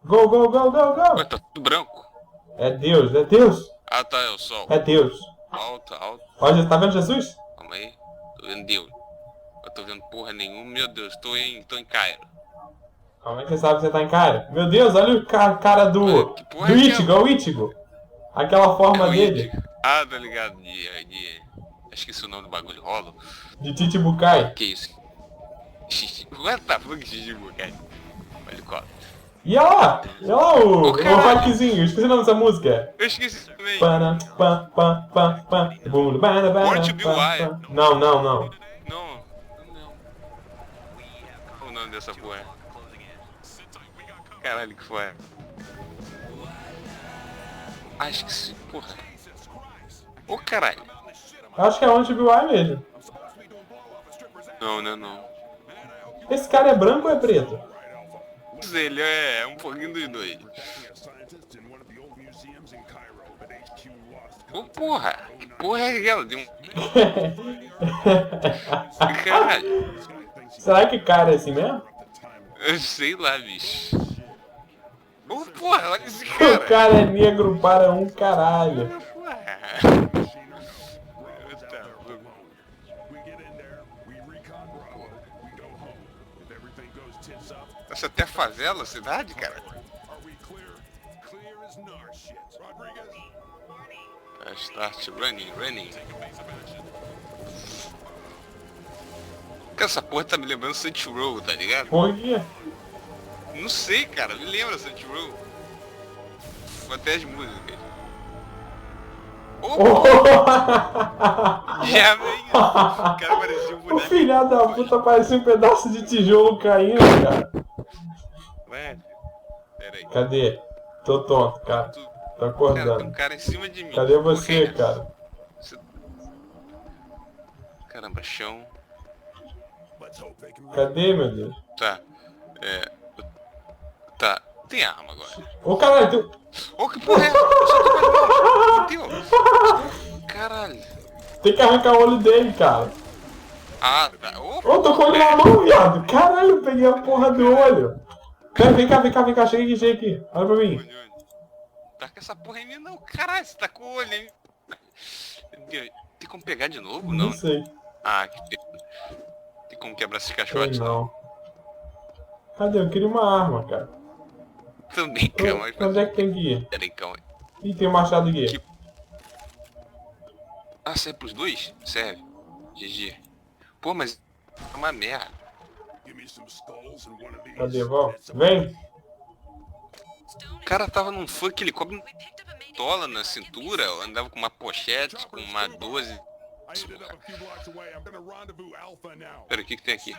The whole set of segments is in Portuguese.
Go, go, go, go, Ué, go! tá tudo branco. É Deus, é Deus! Ah, tá, é o sol. É Deus! Alto, alto. Olha, tá vendo Jesus? Calma aí. Tô vendo Deus. Eu tô vendo porra nenhuma. Meu Deus, tô em Cairo. Como é que você sabe que você tá em cara? Meu Deus, olha o cara Ué, do. que porra Do é Ichigo, é aquela? o Ichigo. Aquela É forma o Id. dele. Ah, tá ligado. Esqueci o nome do bagulho. Rolo. De Chichibukai. Que isso? Xixi. What the fuck, Shichibukai? Helicóptero. E olha lá Ô, o caralho. rockzinho, esqueci o nome dessa música. Eu esqueci também. Pana, pam, pam, pam, pam. Bum, bana, Born bana, to Be pam, Wild. pam. Não, não, não. Não, não. Qual o nome dessa porra? Caralho, que foi? Acho que sim, porra. Ô, caralho. Acho que é onde viu I mesmo. Não, não. Esse cara é branco ou é preto? Ele é um pouquinho dos dois. Ô, porra. Que porra é aquela? De um... Caralho. Será que cara é assim mesmo? Eu sei lá, bicho. Ô, porra, olha esse O cara. cara é negro para um caralho. Porra. Essa até favela, cidade, cara. Start running. Que essa porra tá me lembrando Saints Row, tá ligado? Por quê? Não sei, cara. Me lembra Saints Row. Até as músicas. Opa! Já veio. O cara parecia um O boneco. filho da puta parecia um pedaço de tijolo caindo, cara. Velho. Pera aí. Cadê? Tô tonto, cara. Tô Cara, tem um acordando. cara em cima de mim. Cadê você, Porra, cara? Caramba, chão. Cadê, meu Deus? Tá. Tá. Tem arma agora. Ô, caralho, tu... Ô, que porra é essa? Eu só tô com as mãos. Meu Deus. Caralho. Tem que arrancar o olho dele, cara. Ah, tá. Ô, Ô, tô com ele na mão, viado. Caralho, eu peguei a porra do olho. Pera, vem cá. Chega aqui. Olha pra mim. Onde? Tá com essa porra em mim, não. Caralho, você tá com o olho aí. Tem como pegar de novo? Não sei. Ah, que pena. Tem como quebrar esses Sei caixotes? não. Cadê? Eu queria uma arma, cara. Também, calma. Onde é que tem que ir? Peraí, calma. Ih, tem um machado aqui. Que- Ah, serve pros dois? Serve. GG. Pô, mas é uma merda. Cadê? Vamos. Vem. O cara tava num funk, ele cobre pistola na cintura, eu andava com uma pochete, com uma 12. Pera, o que tem aqui?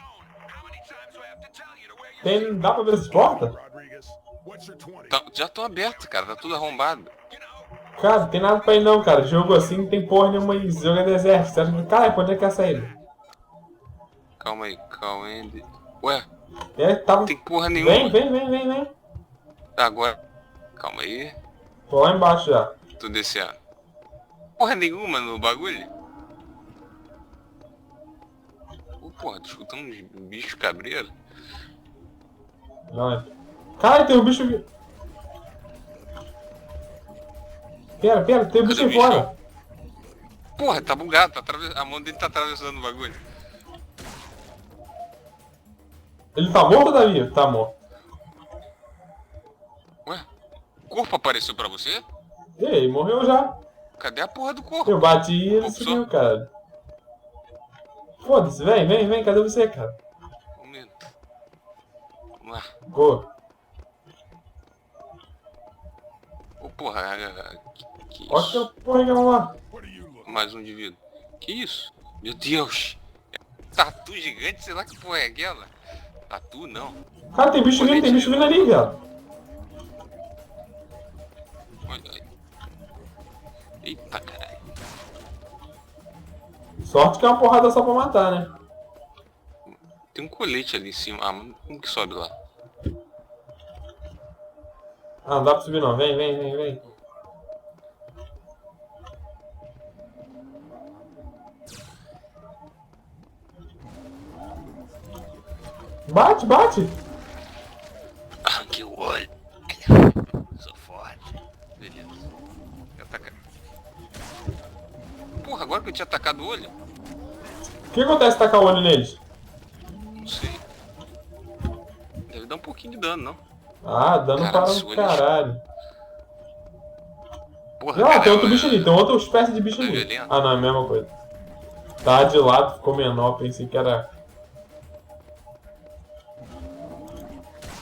Tem... Dá pra ver as portas? Já estão abertos, cara, tá tudo arrombado. Cara, tem nada pra ir não, cara. Jogo assim não tem porra nenhuma aí. Jogo é deserto. Você acha que... Caralho, pra onde é que é a saída? Calma aí. Ué, É, tava... tem porra nenhuma. Vem. Agora, calma aí. Tô lá embaixo já. Tô descendo. Porra nenhuma no bagulho. Ô, porra, tô escutando uns bichos cabreiros. Não. Caralho, tem um bicho aqui. Pera, tem um bicho Cadê aí o bicho? fora. Porra, tá bugado, a mão dele tá atravessando o bagulho. Ele tá morto, Davi? Tá morto. Ué, o corpo apareceu pra você? Ele morreu já. Cadê a porra do corpo? Eu bati e ele Corpo sumiu, só? cara. Foda-se, vem. Cadê você, cara? Um momento. Vamos lá. Go. Ô, porra, que Olha isso? que porra que é lá. Mais um indivíduo. Que isso? Meu Deus! Tatu gigante, sei lá que porra é aquela. Tatu não. Cara, tem bicho vindo ali, viado. Olha. Eita, caralho. Sorte que é uma porrada só pra matar, né? Tem um colete ali em cima. Ah, mas como que sobe lá? Ah, não dá pra subir não. Vem. Bate. Arranquei o olho. Sou forte. Beleza. Ataca. Porra, agora que eu tinha atacado o olho? O que acontece se tacar o olho neles? Não sei. Deve dar um pouquinho de dano, não? Ah, dano Caralho, para esse um olho caralho. Porra, Não, cara, tem outro bicho ali, tem outra espécie de bicho Tá ali. violento. Ah, não, é a mesma coisa. Tá de lado, ficou menor, pensei que era...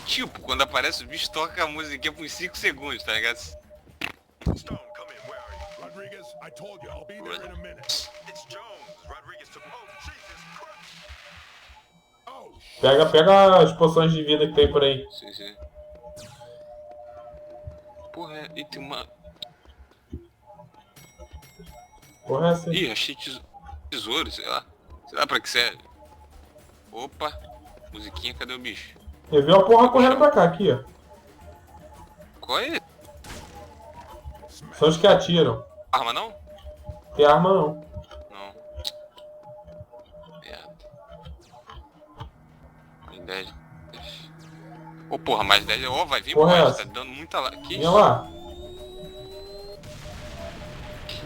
Tipo, quando aparece o bicho, toca a musiquinha por 5 segundos, tá ligado? Stone, come in. Where are you? Rodriguez, I told you I'll be there in a minute. It's Jones. Rodriguez took. Oh, Jesus Christ. Oh, Pega as poções de vida que tem por aí. Sim, sim. Porra, e tem uma... Porra, é assim. Ih, achei tesouro, sei lá. Sei lá pra que serve. Opa, musiquinha, cadê o bicho? Eu vi uma porra correndo pra cá, aqui, ó. Qual é? São os que atiram. Arma não? Tem arma não. Não. Merda. Mais 10. Ô porra, mais 10. Ó, vai vir Porra, é mais. essa? Tá dando muita lá. Que Olha isso? lá.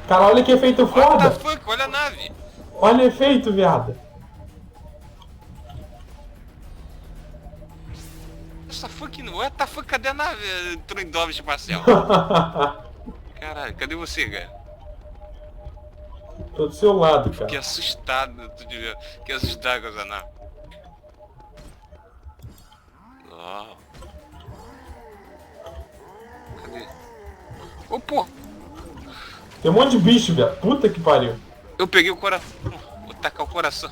Caralho, olha que efeito What the foda. fuck? Olha a nave. Olha o efeito, viado. Essa fucking... What the fuck? Cadê a nave? Entrou em dome espacial. Caralho, cadê você, cara? Tô do seu lado, Que cara. assustado, tu devia. Que assustado com essa nave. Ó. Cadê? Ô, pô! Tem um monte de bicho, viado. Puta que pariu. Eu peguei o coração. Vou tacar o coração.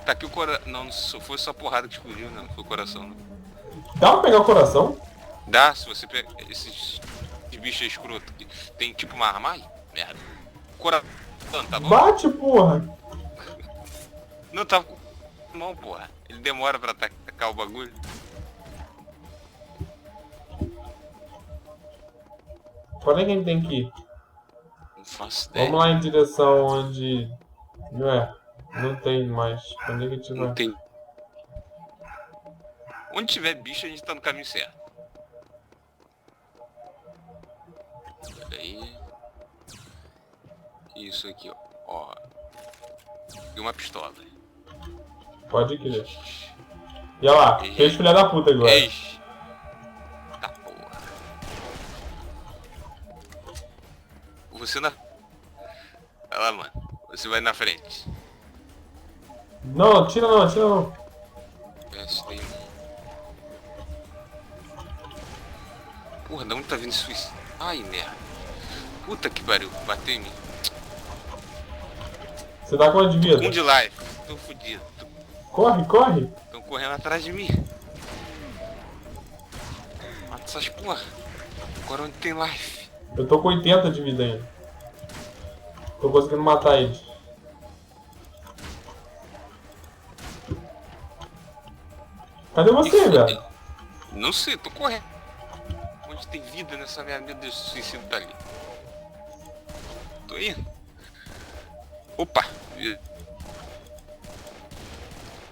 Tá aqui o coração. Não, foi só porrada que explodiu, não. Foi o coração, não. Dá pra pegar o coração? Dá, se você pega esses bichos escroto que tem tipo uma arma. Ai, merda. Coração, tá bom? Bate, porra. Não tava com mão, porra. Ele demora pra atacar o bagulho. Qual é que a gente tem que ir? Não faço ideia. Vamos lá em direção onde... Ué, não tem mais. Onde é que a gente Não vai? tem. Onde tiver bicho, a gente tá no caminho certo. Olha aí. Isso aqui, ó. E uma pistola. Pode crer. E olha lá, fez filha da puta agora. Ixi. Tá porra. Você na... Olha lá, mano. Você vai na frente. Não, atira não, atira não. Esse daí. Porra, de onde tá vindo isso? Ai, merda. Puta que pariu. Bateu em mim. Você tá com onde de vida? Um de life. Tô fudido. Corre, corre. Estão correndo atrás de mim. Mata essas porra. Agora onde tem life? Eu tô com 80 de vida ainda. Tô conseguindo matar eles. Cadê você, velho? Não sei, tô correndo. Onde tem vida nessa merda? Meu Deus, o suicídio tá ali. Tô indo. Opa!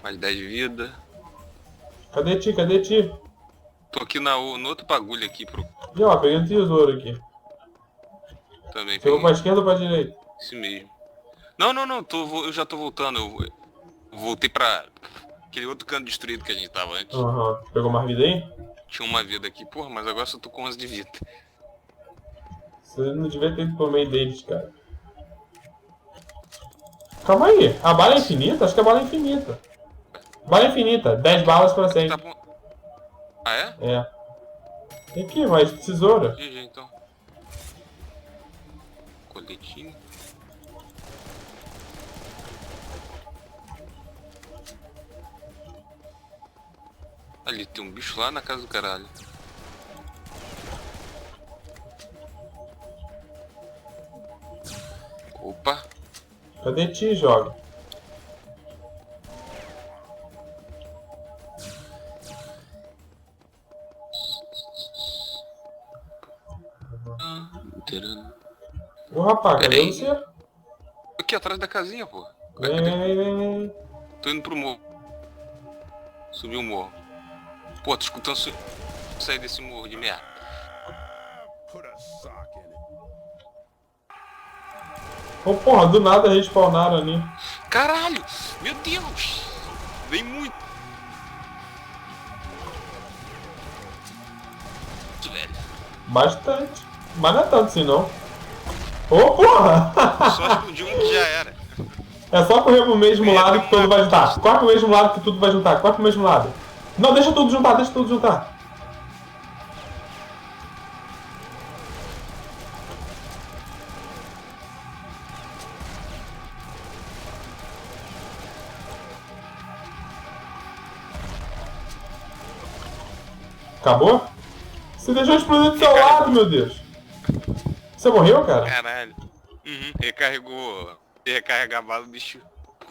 Mais 10 de vida. Cadê ti? Cadê ti? Tô aqui no outro bagulho aqui pro... E ó, peguei um tesouro aqui. Também Você vai pra peguei. esquerda ou pra direita? Isso mesmo. Não, eu já tô voltando. Eu voltei pra aquele outro canto destruído que a gente tava antes. Aham. Pegou mais vida aí? Tinha uma vida aqui, porra, mas agora só tô com 11 de vida. Você não devia ter ido pro meio deles, cara. Calma aí. A bala é infinita? Acho que a bala é infinita. Bala infinita. 10 balas pra Tá sempre. bom. Ah, é? É. Tem aqui, mais tesoura. GG então. Coletinho. Ali tem um bicho lá na casa do caralho. Opa! Cadê ti, joga? Ô rapaz, cadê Peraí. você? Aqui atrás da casinha, pô. Vem, vem, vem, vem, vem. Tô indo pro morro. Subi o morro. Pô, tô escutando sair desse morro de merda. Put a sock in it. Ô, porra, do nada respawnaram ali. Caralho! Meu Deus! Vem muito! Velho. Bastante. Mas não é tanto assim, não. Ô, porra! Só explodiu um que já era. É só correr pro mesmo lado que tudo vai juntar. Corre pro mesmo lado que tudo vai juntar. Corre pro mesmo lado. Não, deixa tudo juntar, deixa tudo juntar. Acabou? Você deixou explodir do seu lado, meu Deus. Você morreu, cara? Caralho. Uhum. Recarregou. Recarregar a bala, o bicho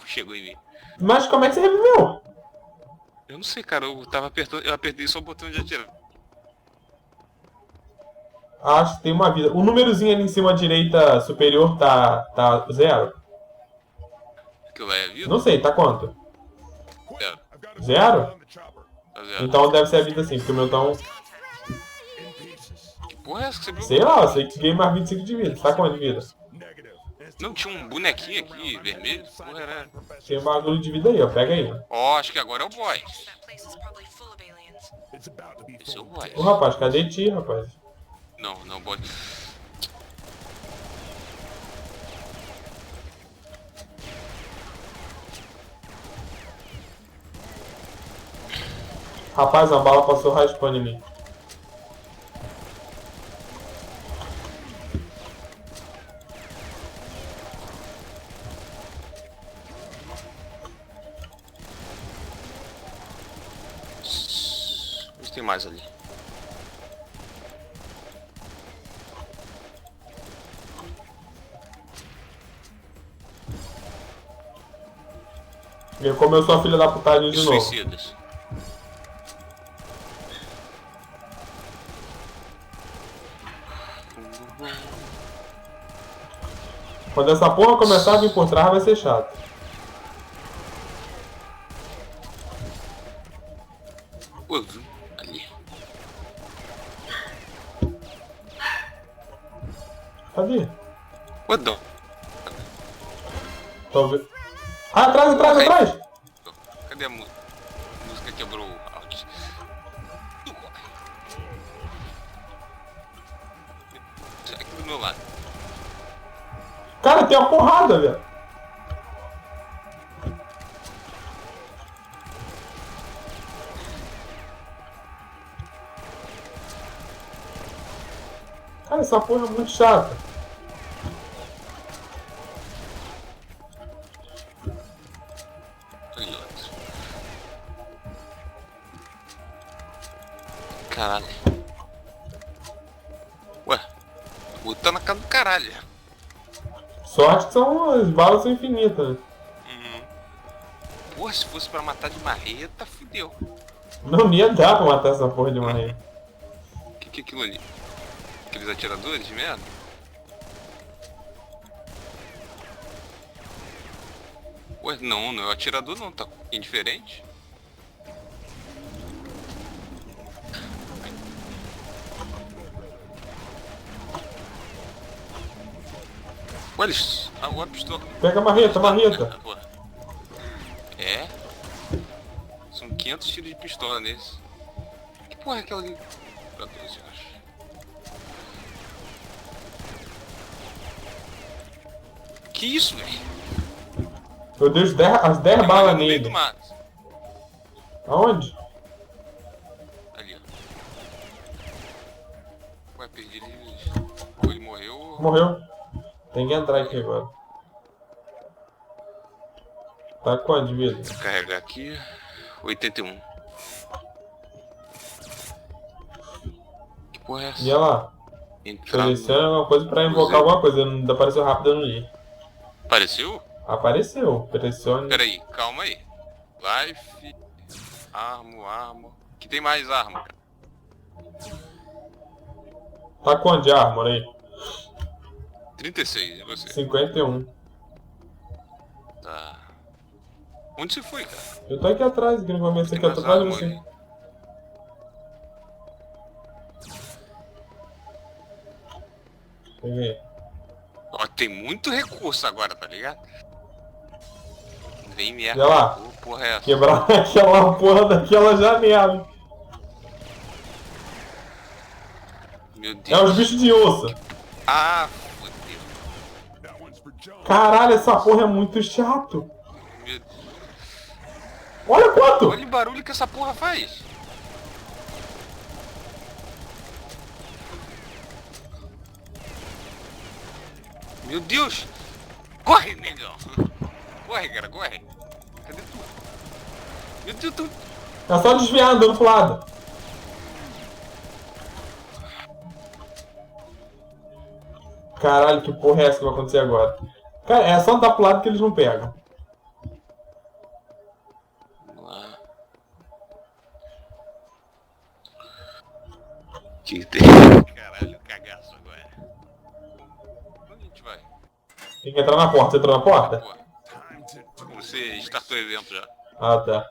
chegou em mim. Mas como é que você reviveu? Eu não sei, cara. Eu tava apertando. Eu apertei só o botão de atirar. Acho que tem uma vida. O númerozinho ali em cima à direita superior tá zero? Aquilo lá é vida? Não sei, tá quanto? Zero. I've got a Zero? on the chopper. Tá zero. Então deve ser a vida sim, porque o meu tão... In pieces. Que porra é essa que você viu? Sei lá, eu sei que ganhei mais 25 de vida. Tá quanto de vida? Negative. Não, tinha um bonequinho aqui, vermelho. Que porra era? Tem um bagulho de vida aí, ó. Pega aí. Ó, acho que agora é o boss. That place is probably full of aliens. It's about to be Esse é o full. boss. Ô, rapaz, cadê ti, rapaz? Não, não, boss. Rapaz, a bala passou raspando em mim. Mas tem mais ali. Ele começou a filha da putagem de E novo. suicidas. Quando essa porra começar a vir por trás, vai ser chato. Pô, viu? Ali. Cadê? Ué, não. Tô vendo. Ah, atrás, atrás, atrás! Cadê a música? A música quebrou o áudio. Aqui do meu lado. Cara, tem uma porrada, velho. Cara, essa porra é muito chata. Ali, outro. Caralho. Ué, o outro tá na casa do caralho. Sorte que são as balas são infinitas. Né? Porra, se fosse pra matar de marreta, fudeu. Não ia dar pra matar essa porra de uma rei. Que é aquilo ali? Aqueles atiradores de merda? Ué, não, não é o atirador não, tá indiferente. Ué, eles... Ah, ué, a pistola. Pega a marreta, marreta. Ué. É? São 500 tiros de pistola nesse. Que porra é aquela ali? Pra 12, eu acho. Que isso, velho? Eu dei as 10 balas No meio do nele. mato. Aonde? Ali, ó. Ué, perdi ele. Ou ele morreu ou... Morreu. Tem que entrar aqui agora. Tá com quanto de vida? Vou carregar aqui. 81. Que porra é essa? E olha lá. Entrar Seleciona alguma coisa pra invocar alguma coisa. Não apareceu rápido, eu não li. Apareceu? Apareceu. Pressione. Pera aí, calma aí. Life... Armo... Que tem mais arma, cara. Tá quanto de armor aí? 36, e você? 51. Tá. Onde você foi, cara? Eu tô aqui atrás, aqui no começo Tem aqui, eu tô mais atrás de arma você. ali. Peguei. Ó, tem muito recurso agora, tá ligado? Vem merda. Olha lá. Ô, porra, é essa? Quebrar aquela porra daquela janela. Meu É os Deus. bichos de osso. Ah, fodeu. That one's for Jones. Caralho, essa porra é muito chato. Meu... Olha quanto! Olha o barulho que essa porra faz. Meu Deus! Corre, negão! Corre, cara, corre! Cadê tu? Meu Deus, tu... É só desviar andando pro lado. Caralho, que porra é essa que vai acontecer agora? Cara, é só andar pro lado que eles não pegam. Vamos lá. Que tem... Caralho, cagaço agora. Onde a gente vai? Tem que entrar na porta. Você entrou na porta? Porra, Time to você startou o evento já. Ah, tá.